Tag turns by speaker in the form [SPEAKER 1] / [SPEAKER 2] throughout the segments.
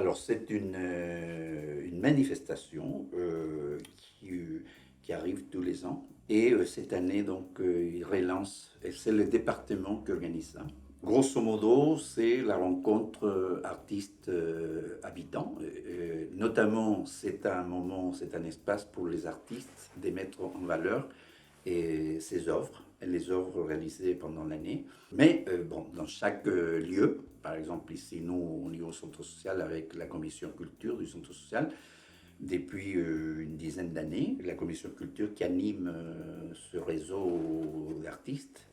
[SPEAKER 1] Alors, c'est une manifestation qui arrive tous les ans. Et cette année, donc, il relance, et c'est le département qui organise ça. Grosso modo, c'est la rencontre artistes-habitants. Notamment, c'est un moment, c'est un espace pour les artistes de mettre en valeur ses œuvres, et les œuvres réalisées pendant l'année. Mais bon, dans chaque lieu, par exemple ici, nous, au niveau centre social, avec la commission culture du centre social, depuis une dizaine d'années, la commission culture qui anime ce réseau d'artistes.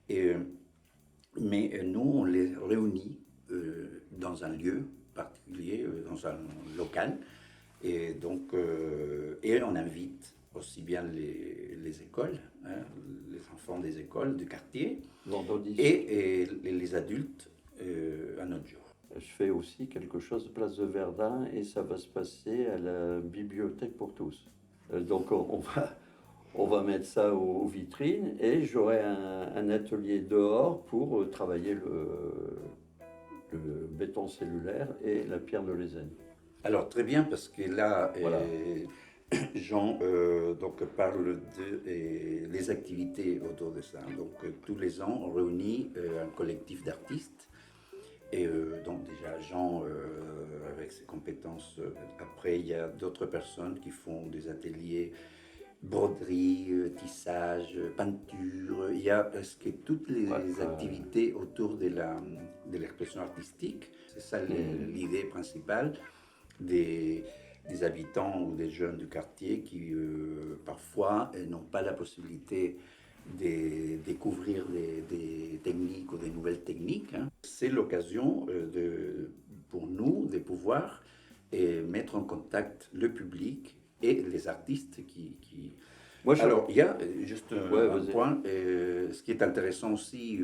[SPEAKER 1] Et, mais nous, on les réunit dans un lieu particulier, dans un local, et donc et on invite aussi bien les écoles, hein, les enfants des écoles du quartier,
[SPEAKER 2] Vendredi.
[SPEAKER 1] et les adultes à notre jour.
[SPEAKER 2] Je fais aussi quelque chose place de Verdun et ça va se passer à la bibliothèque pour tous. Donc on va mettre ça aux vitrines et j'aurai un atelier dehors pour travailler le béton cellulaire et la pierre de Lézenne.
[SPEAKER 1] Alors très bien, parce que là,
[SPEAKER 2] Voilà.
[SPEAKER 1] Jean donc, parle les activités autour de ça. Donc tous les ans, on réunit un collectif d'artistes. Et donc déjà, Jean, avec ses compétences, après il y a d'autres personnes qui font des ateliers broderie, tissage, peinture. Il y a presque toutes les activités autour de l'expression artistique. C'est ça l'idée principale des habitants ou des jeunes du quartier qui parfois n'ont pas la possibilité de découvrir des techniques ou des nouvelles techniques. Hein. C'est l'occasion pour nous de pouvoir mettre en contact le public et les artistes qui...
[SPEAKER 2] Moi,
[SPEAKER 1] Alors, il y a juste
[SPEAKER 2] Ouais,
[SPEAKER 1] un
[SPEAKER 2] vas-y.
[SPEAKER 1] point, ce qui est intéressant aussi,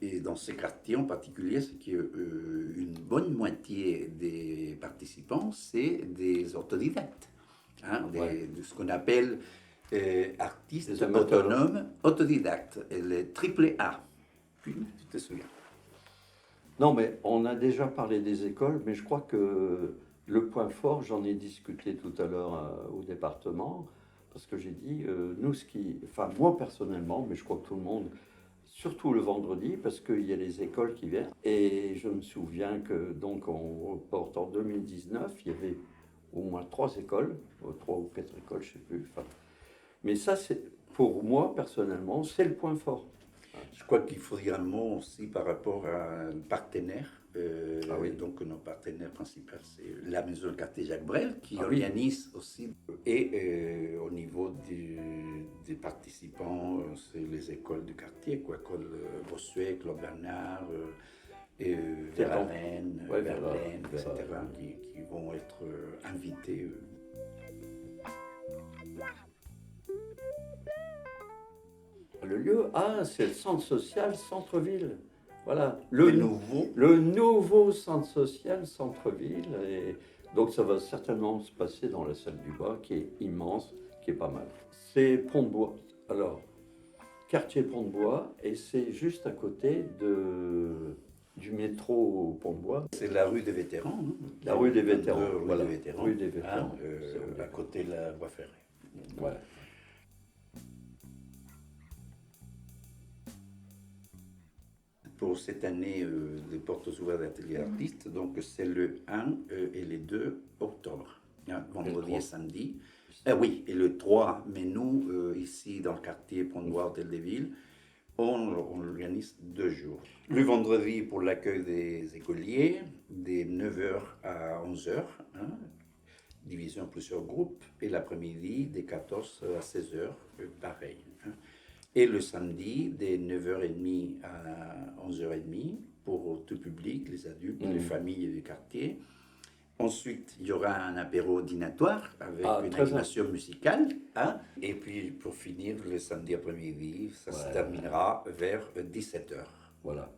[SPEAKER 1] et dans ces quartiers en particulier, c'est qu'une bonne moitié des participants, c'est des autodidactes, hein, de ce qu'on appelle artistes
[SPEAKER 2] Des amateurs.
[SPEAKER 1] autonomes, autodidactes, et les triple A. Tu te souviens?
[SPEAKER 2] Non, mais on a déjà parlé des écoles, mais je crois que le point fort, j'en ai discuté tout à l'heure au département, parce que j'ai dit, nous, enfin, moi personnellement, mais je crois que tout le monde, surtout le vendredi, parce qu'il y a les écoles qui viennent. Et je me souviens que, donc, on reporte en 2019, il y avait au moins 3 écoles, 3 ou 4 écoles, je ne sais plus. Enfin, mais ça, c'est, pour moi, personnellement, c'est le point fort.
[SPEAKER 1] Je crois qu'il faut dire un mot aussi par rapport à un partenaire.
[SPEAKER 2] Ah oui.
[SPEAKER 1] Donc, nos partenaires principaux, c'est la Maison de quartier Jacques Brel, qui
[SPEAKER 2] Ah oui.
[SPEAKER 1] organise aussi. Et au niveau des participants, c'est les écoles du quartier, quoi, école Bossuet, Claude Bernard, et Verlaine, Verlaine, etc., qui vont être invités.
[SPEAKER 2] Le lieu, c'est le centre social centre-ville. Voilà,
[SPEAKER 1] Le
[SPEAKER 2] nouveau centre social centre-ville. Et donc ça va certainement se passer dans la salle du bas, qui est immense, qui est pas mal. C'est Pont-de-Bois. Alors, quartier Pont-de-Bois, et c'est juste à côté du métro Pont-de-Bois.
[SPEAKER 1] C'est la rue des vétérans. Hein.
[SPEAKER 2] La rue des vétérans.
[SPEAKER 1] Rue
[SPEAKER 2] Voilà.
[SPEAKER 1] des vétérans.
[SPEAKER 2] Rue des vétérans.
[SPEAKER 1] À côté de la voie ferrée.
[SPEAKER 2] Voilà.
[SPEAKER 1] Pour cette année, les portes ouvertes d'atelier d'artistes, donc c'est le 1 et le 2 octobre, hein, vendredi et samedi. Oui, et le 3, mais nous, ici dans le quartier Pont-de-Bois-Hôtel-de-Ville, on organise 2 jours. Le vendredi pour l'accueil des écoliers, de 9h à 11h, hein, divisé en plusieurs groupes, et l'après-midi, de 14 à 16h, pareil. Hein. Et le samedi, de 9h30 à 11h30, pour tout public, les adultes, les familles du quartier. Ensuite, il y aura un apéro dînatoire avec une animation musicale. Hein? Et puis, pour finir, le samedi après-midi, ça se terminera vers 17h.
[SPEAKER 2] Voilà.